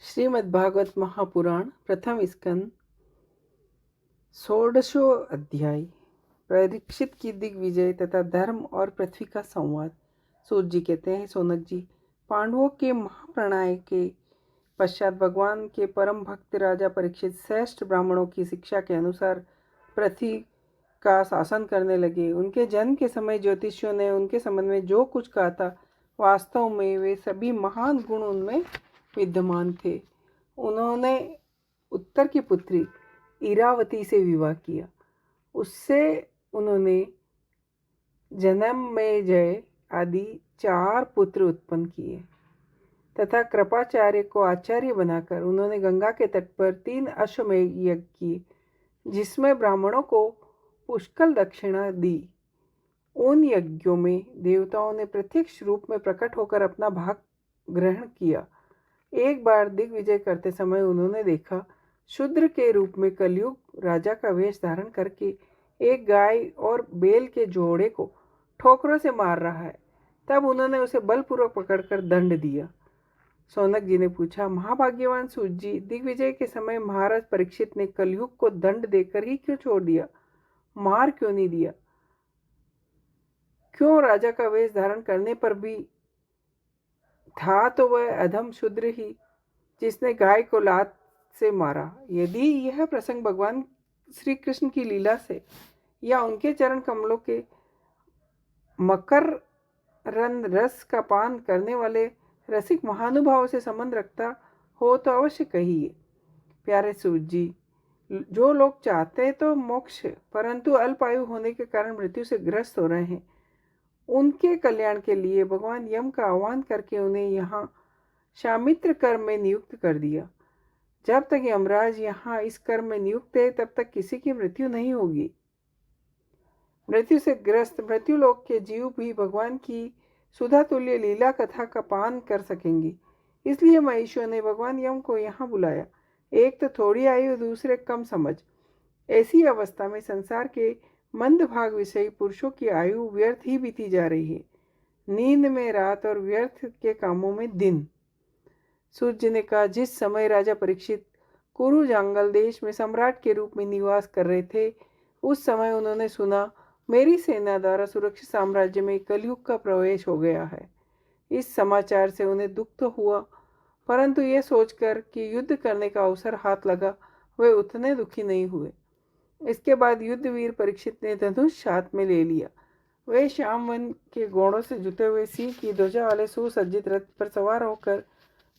श्रीमद्भागवत महापुराण प्रथम स्कंद षोडशो अध्याय। परीक्षित की दिग्विजय तथा धर्म और पृथ्वी का संवाद। सूत जी कहते हैं, सोनक जी, पांडवों के महाप्रणाय के पश्चात भगवान के परम भक्त राजा परीक्षित श्रेष्ठ ब्राह्मणों की शिक्षा के अनुसार पृथ्वी का शासन करने लगे। उनके जन्म के समय ज्योतिषियों ने उनके संबंध में जो कुछ कहा था, वास्तव में वे सभी महान गुण उनमें विद्यमान थे। उन्होंने उत्तर की पुत्री इरावती से विवाह किया। उससे उन्होंने जनमेजय आदि 4 पुत्र उत्पन्न किए तथा कृपाचार्य को आचार्य बनाकर उन्होंने गंगा के तट पर 3 अश्वमेध यज्ञ किए, जिसमें ब्राह्मणों को पुष्कल दक्षिणा दी। उन यज्ञों में देवताओं ने प्रत्यक्ष रूप में प्रकट होकर अपना भाग ग्रहण किया। एक बार दिग्विजय करते समय उन्होंने देखा, शूद्र के रूप में कलयुग राजा का वेश धारण करके एक गाय और बैल के जोड़े को ठोकरों से मार रहा है। तब उन्होंने उसे बलपूर्वक पकड़कर दंड दिया। सौनक जी ने पूछा, महाभाग्यवान सूत जी, दिग्विजय के समय महाराज परीक्षित ने कलयुग को दंड देकर ही क्यों छोड़ दिया? मार क्यों नहीं दिया? क्यों राजा का वेश धारण करने पर भी था तो वह अधम शूद्र ही, जिसने गाय को लात से मारा। यदि यह प्रसंग भगवान श्री कृष्ण की लीला से या उनके चरण कमलों के मकर रंग रस का पान करने वाले रसिक महानुभाव से संबंध रखता हो तो अवश्य कहिए। प्यारे सूत जी, जो लोग चाहते हैं तो मोक्ष, परंतु अल्पायु होने के कारण मृत्यु से ग्रस्त हो रहे हैं, उनके कल्याण के लिए भगवान यम का आह्वान करके उन्हें यहाँ शामित्र कर्म में नियुक्त कर दिया। जब तक यमराज यहाँ इस कर्म में नियुक्त है, तब तक किसी की मृत्यु नहीं होगी। मृत्यु से ग्रस्त मृत्युलोक के जीव भी भगवान की सुधा तुल्य लीला कथा का पान कर सकेंगे। इसलिए महेश्वर ने भगवान यम को यहाँ बुलाया। एक तो थोड़ी आयु, दूसरे कम समझ। ऐसी अवस्था में संसार के मंद भाग विषयी पुरुषों की आयु व्यर्थ ही बीती जा रही है। नींद में रात और व्यर्थ के कामों में दिन। सूत जी ने कहा, जिस समय राजा परीक्षित कुरु जंगल देश में सम्राट के रूप में निवास कर रहे थे, उस समय उन्होंने सुना, मेरी सेना द्वारा सुरक्षित साम्राज्य में कलयुग का प्रवेश हो गया है। इस समाचार से उन्हें दुख तो हुआ, परंतु यह सोचकर कि युद्ध करने का अवसर हाथ लगा, वे उतने दुखी नहीं हुए। इसके बाद युद्धवीर परीक्षित ने धनुष हाथ में ले लिया। वे श्याम वन के घोड़ों से जुटे हुए सिंह की ध्वजा वाले सुसज्जित रथ पर सवार होकर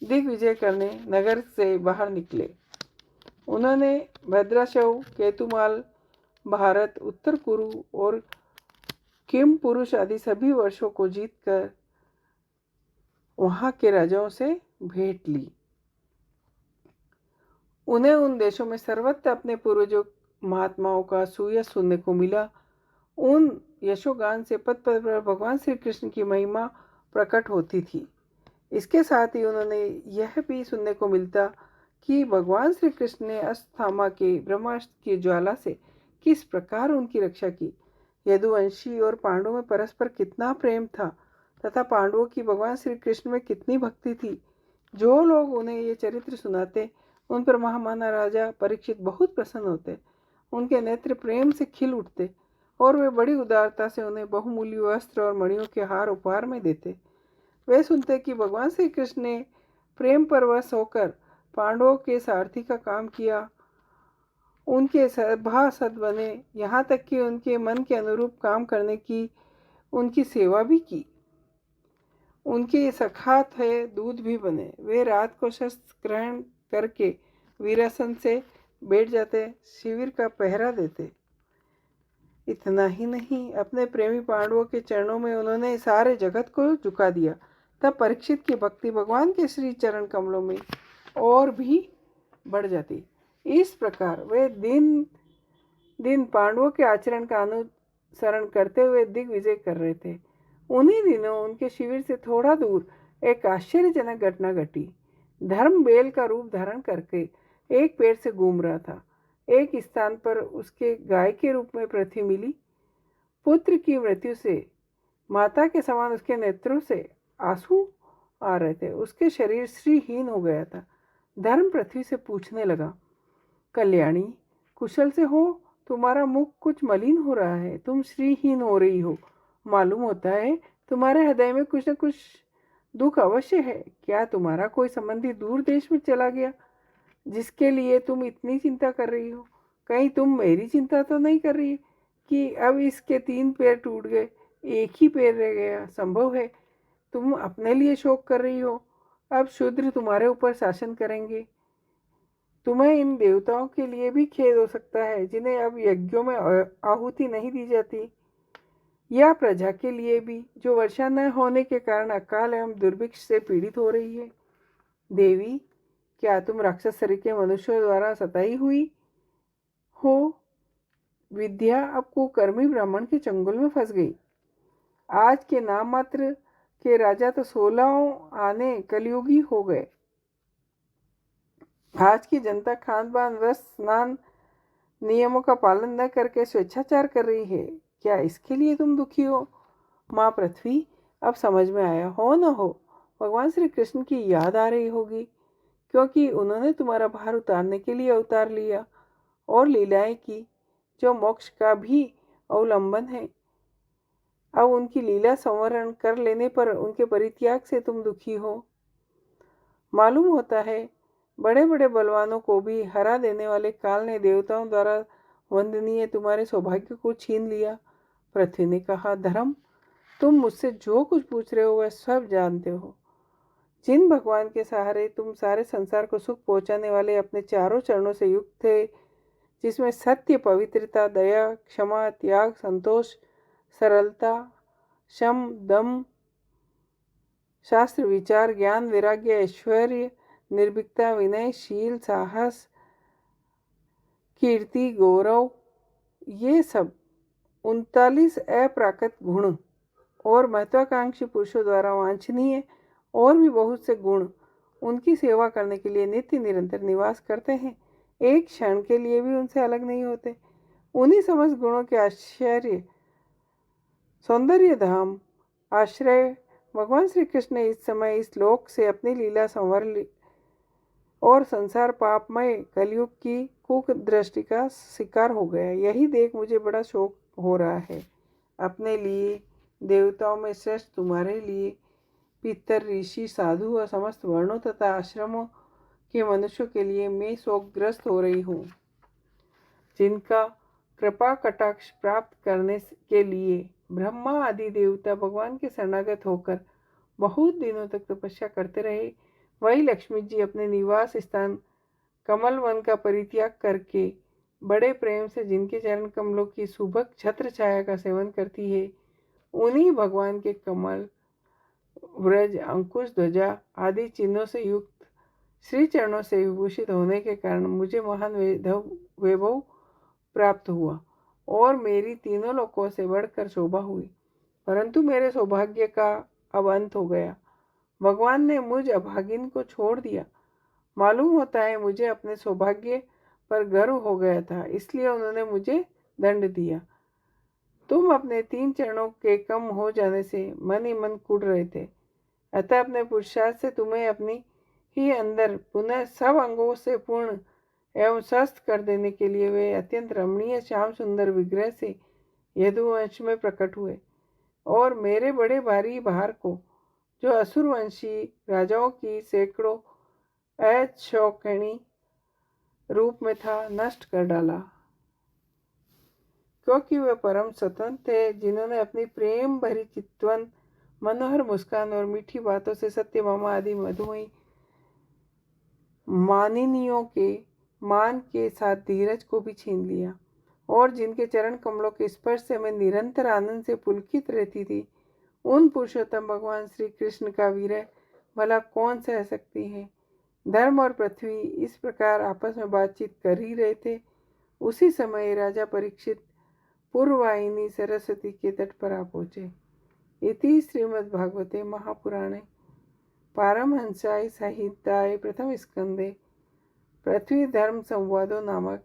दिग्विजय करने नगर से बाहर निकले। उन्होंने भद्राशव, केतुमाल, भारत, उत्तर कुरु और किम पुरुष आदि सभी वर्षों को जीतकर वहां के राजाओं से भेंट ली। उन्हें उन देशों में सर्वत्र अपने पूर्वजों महात्माओं का सुयश सुनने को मिला। उन यशोगान से पद पद पर भगवान श्री कृष्ण की महिमा प्रकट होती थी। इसके साथ ही उन्होंने यह भी सुनने को मिलता कि भगवान श्री कृष्ण ने अश्वत्थामा के ब्रह्मास्त्र की ज्वाला से किस प्रकार उनकी रक्षा की। यदुवंशी और पांडवों में परस्पर कितना प्रेम था तथा पांडवों की भगवान श्री कृष्ण में कितनी भक्ति थी। जो लोग उन्हें ये चरित्र सुनाते, उन पर महामाना राजा परीक्षित बहुत प्रसन्न होते। उनके नेत्र प्रेम से खिल उठते और वे बड़ी उदारता से उन्हें बहुमूल्य वस्त्र और मणियों के हार उपहार में देते। वे सुनते कि भगवान श्री कृष्ण ने प्रेम परवश होकर पांडवों के सारथी का काम किया, उनके सभासद बने, यहाँ तक कि उनके मन के अनुरूप काम करने की उनकी सेवा भी की। उनके सखा थे, दूध भी बने। वे रात को शस्त्र ग्रहण करके वीरासन से बैठ जाते, शिविर का पहरा देते। इतना ही नहीं, अपने प्रेमी पांडवों के चरणों में उन्होंने सारे जगत को झुका दिया। तब परीक्षित की भक्ति भगवान के श्री चरण कमलों में और भी बढ़ जाती। इस प्रकार वे दिन दिन पांडवों के आचरण का अनुसरण करते हुए दिग्विजय कर रहे थे। उन्हीं दिनों उनके शिविर से थोड़ा दूर एक आश्चर्यजनक घटना घटी। धर्म बैल का रूप धारण करके एक पेड़ से घूम रहा था। एक स्थान पर उसके गाय के रूप में पृथ्वी मिली। पुत्र की मृत्यु से माता के समान उसके नेत्रों से आंसू आ रहे थे। उसके शरीर श्रीहीन हो गया था। धर्म पृथ्वी से पूछने लगा, कल्याणी कुशल से हो? तुम्हारा मुख कुछ मलिन हो रहा है, तुम श्रीहीन हो रही हो। मालूम होता है तुम्हारे हृदय में कुछ न कुछ दुख अवश्य है। क्या तुम्हारा कोई संबंधी दूर देश में चला गया जिसके लिए तुम इतनी चिंता कर रही हो? कहीं तुम मेरी चिंता तो नहीं कर रही कि अब इसके 3 पैर टूट गए, एक ही पैर रह गया? संभव है तुम अपने लिए शोक कर रही हो। अब शूद्र तुम्हारे ऊपर शासन करेंगे। तुम्हें इन देवताओं के लिए भी खेद हो सकता है जिन्हें अब यज्ञों में आहुति नहीं दी जाती, या प्रजा के लिए भी जो वर्षा न होने के कारण अकाल एवं दुर्भिक्ष से पीड़ित हो रही है। देवी, क्या तुम राक्षस शरीर के मनुष्यों द्वारा सताई हुई हो? विद्या अब कुकर्मी ब्राह्मण के चंगुल में फंस गई। आज के नाम मात्र के राजा तो 16 आने कलयुगी हो गए। आज की जनता खान पान वस्त्र स्नान नियमों का पालन न करके स्वेच्छाचार कर रही है। क्या इसके लिए तुम दुखी हो? माँ पृथ्वी, अब समझ में आया, हो न हो भगवान श्री कृष्ण की याद आ रही होगी, क्योंकि उन्होंने तुम्हारा भार उतारने के लिए अवतार लिया और लीलाएं की जो मोक्ष का भी अवलंबन है। अब उनकी लीला संवरण कर लेने पर उनके परित्याग से तुम दुखी हो। मालूम होता है बड़े बड़े बलवानों को भी हरा देने वाले काल ने देवताओं द्वारा वंदनीय तुम्हारे सौभाग्य को छीन लिया। पृथ्वी ने कहा, धर्म, तुम मुझसे जो कुछ पूछ रहे हो वह सब जानते हो। जिन भगवान के सहारे तुम सारे संसार को सुख पहुंचाने वाले अपने चारों चरणों से युक्त थे, जिसमें सत्य, पवित्रता, दया, क्षमा, त्याग, संतोष, सरलता, शम, दम, शास्त्र विचार, ज्ञान, वैराग्य, ऐश्वर्य, निर्भीकता, विनय, शील, साहस, कीर्ति, गौरव, ये सब 39 अप्राकृत गुण और महत्वाकांक्षी पुरुषों द्वारा वांछनीय और भी बहुत से गुण उनकी सेवा करने के लिए नित्य निरंतर निवास करते हैं। एक क्षण के लिए भी उनसे अलग नहीं होते। उन्हीं समस्त गुणों के आश्चर्य सौंदर्य धाम आश्रय भगवान श्री कृष्ण ने इस समय इस लोक से अपनी लीला संवर ली और संसार पापमय कलयुग की कुदृष्टि का शिकार हो गया। यही देख मुझे बड़ा शोक हो रहा है। अपने लिए, देवताओं में श्रेष्ठ तुम्हारे लिए, पितर, ऋषि, साधु और समस्त वर्णों तथा आश्रमों के मनुष्यों के लिए मैं शोकग्रस्त हो रही हूँ, जिनका कृपा कटाक्ष प्राप्त करने के लिए ब्रह्मा आदि देवता भगवान के शरणागत होकर बहुत दिनों तक तपस्या करते रहे। वही लक्ष्मी जी अपने निवास स्थान कमल वन का परित्याग करके बड़े प्रेम से जिनके चरण कमलों की सुभग छत्र छाया का सेवन करती है, उन्हीं भगवान के कमल, व्रज, अंकुश, ध्वजा आदि चिन्हों से युक्त श्री चरणों से विभूषित होने के कारण मुझे महान वैभव प्राप्त हुआ और मेरी तीनों लोकों से बढ़कर शोभा हुई। परंतु मेरे सौभाग्य का अब अंत हो गया। भगवान ने मुझ अभागिन को छोड़ दिया। मालूम होता है मुझे अपने सौभाग्य पर गर्व हो गया था, इसलिए उन्होंने मुझे दंड दिया। तुम अपने 3 चरणों के कम हो जाने से मन ही मन कुढ़ रहे थे, अतः अपने पुरुषार्थ से तुम्हें अपनी ही अंदर पुनः सब अंगों से पूर्ण एवं स्वस्थ कर देने के लिए वे अत्यंत रमणीय श्याम सुंदर विग्रह से यदुवंश में प्रकट हुए और मेरे बड़े भारी भार को, जो असुरवंशी राजाओं की सैकड़ों अशौकणी रूप में था, नष्ट कर डाला। क्योंकि वे परम स्वतंत्र थे, जिन्होंने अपनी प्रेम भरी चितवन, मनोहर मुस्कान और मीठी बातों से सत्यभामा आदि मधुमयी मानिनियों के मान के साथ धीरज को भी छीन लिया और जिनके चरण कमलों के स्पर्श से मैं निरंतर आनंद से पुलकित रहती थी, उन पुरुषोत्तम भगवान श्री कृष्ण का विरह भला कौन सह सकती है। धर्म और पृथ्वी इस प्रकार आपस में बातचीत कर ही रहे थे। उसी समय राजा परीक्षित पूर्ववाहिनी सरस्वती के तट पर आ पहुँचे। इति श्रीमद्भागवते महापुराणे पारमहंस्याय संहिताय प्रथम स्कंदे पृथ्वी धर्म संवादो नामक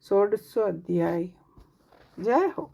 16वां अध्याय। जय हो।